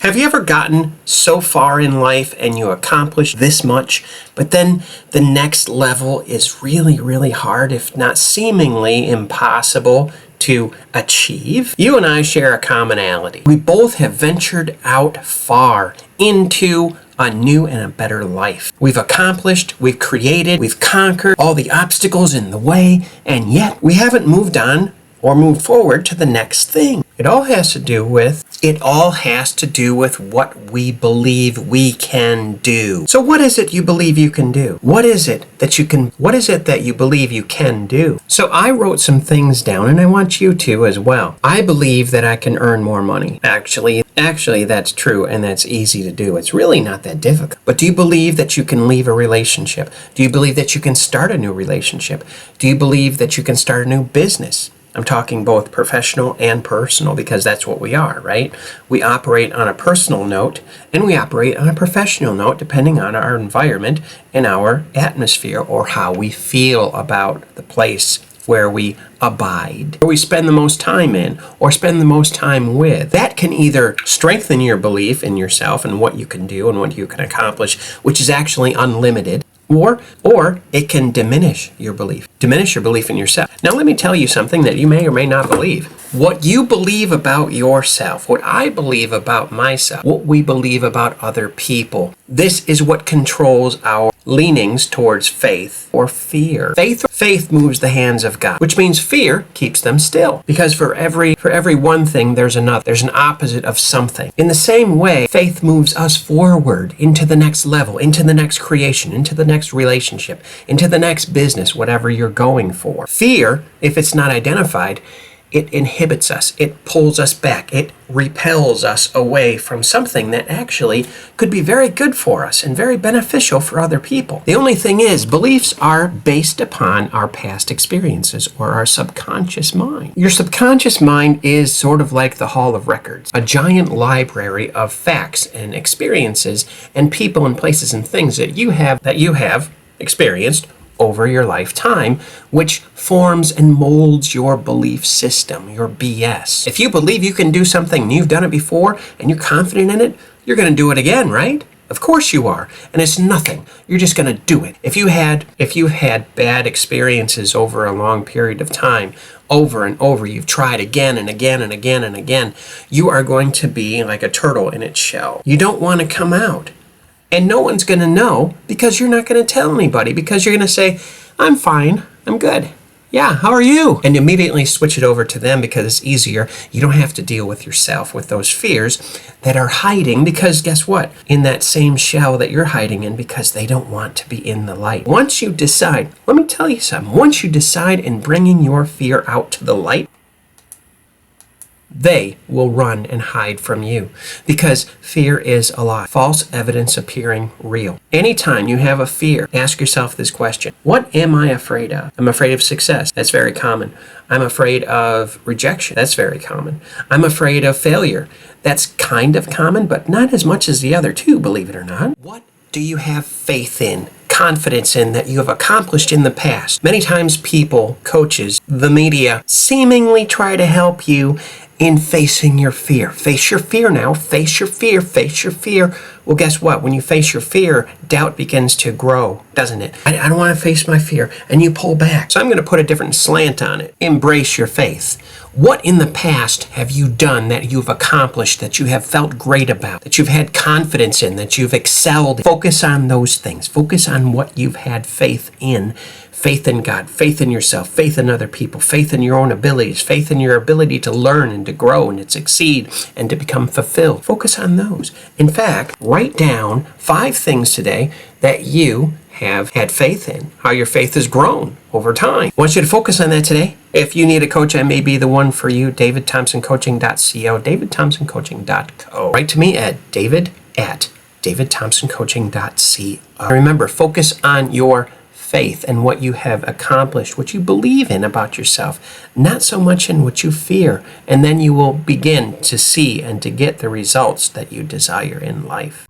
Have you ever gotten so far in life and you accomplish this much, but then the next level is really, really hard, if not seemingly impossible to achieve? You and I share a commonality. We both have ventured out far into a new and a better life. We've accomplished, we've created, we've conquered all the obstacles in the way, and yet we haven't moved on or moved forward to the next thing. It all has to do with what we believe we can do. So what is it you believe you can do? What is it that you believe you can do? So I wrote some things down, and I want you to as well. I believe that I can earn more money. Actually, that's true, and that's easy to do. It's really not that difficult. But do you believe that you can leave a relationship? Do you believe that you can start a new relationship? Do you believe that you can start a new business? I'm talking both professional and personal, because that's what we are, right? We operate on a personal note and we operate on a professional note, depending on our environment and our atmosphere, or how we feel about the place where we abide, where we spend the most time in or spend the most time with. That can either strengthen your belief in yourself and what you can do and what you can accomplish, which is actually unlimited, or it can diminish your belief in yourself. Now, let me tell you something that you may or may not believe. What you believe about yourself, what I believe about myself, what we believe about other people, this is what controls our leanings towards faith or fear. Faith moves the hands of God, which means fear keeps them still. Because for every one thing, there's another. There's an opposite of something. In the same way, faith moves us forward into the next level, into the next creation, into the next relationship, into the next business, whatever you're going for. Fear, if it's not identified, it inhibits us, it pulls us back, it repels us away from something that actually could be very good for us and very beneficial for other people. The only thing is, beliefs are based upon our past experiences or our subconscious mind. Your subconscious mind is sort of like the Hall of Records, a giant library of facts and experiences and people and places and things that you have experienced over your lifetime, which forms and molds your belief system, your BS. If you believe you can do something and you've done it before and you're confident in it, you're going to do it again, right? Of course you are. And it's nothing. You're just going to do it. If you had bad experiences over a long period of time, over and over, you've tried again and again and again and again, you are going to be like a turtle in its shell. You don't want to come out. And no one's going to know, because you're not going to tell anybody, because you're going to say, I'm fine, I'm good. Yeah, how are you? And immediately switch it over to them, because it's easier. You don't have to deal with yourself with those fears that are hiding, because guess what? In that same shell that you're hiding in, because they don't want to be in the light. Once you decide, let me tell you something, once you decide in bringing your fear out to the light, they will run and hide from you, because fear is a lie. False evidence appearing real. Anytime you have a fear, ask yourself this question: what am I afraid of? I'm afraid of success. That's very common. I'm afraid of rejection. That's very common. I'm afraid of failure. That's kind of common, but not as much as the other two, believe it or not. What do you have faith in, confidence in, that you have accomplished in the past? Many times people, coaches, the media seemingly try to help you in facing your fear. Face your fear now. Face your fear. Face your fear. Well, guess what? When you face your fear, doubt begins to grow, doesn't it? I don't want to face my fear. And you pull back. So I'm going to put a different slant on it. Embrace your faith. What in the past have you done that you've accomplished, that you have felt great about, that you've had confidence in, that you've excelled in? Focus on those things. Focus on what you've had faith in. Faith in God, faith in yourself, faith in other people, faith in your own abilities, faith in your ability to learn and to grow and to succeed and to become fulfilled. Focus on those. In fact, write down 5 things today that you have had faith in, how your faith has grown over time. I want you to focus on that today. If you need a coach, I may be the one for you. davidthompsoncoaching.co, davidthompsoncoaching.co. Write to me at davidthompsoncoaching.co. Remember, focus on your faith and what you have accomplished, what you believe in about yourself, not so much in what you fear, and then you will begin to see and to get the results that you desire in life.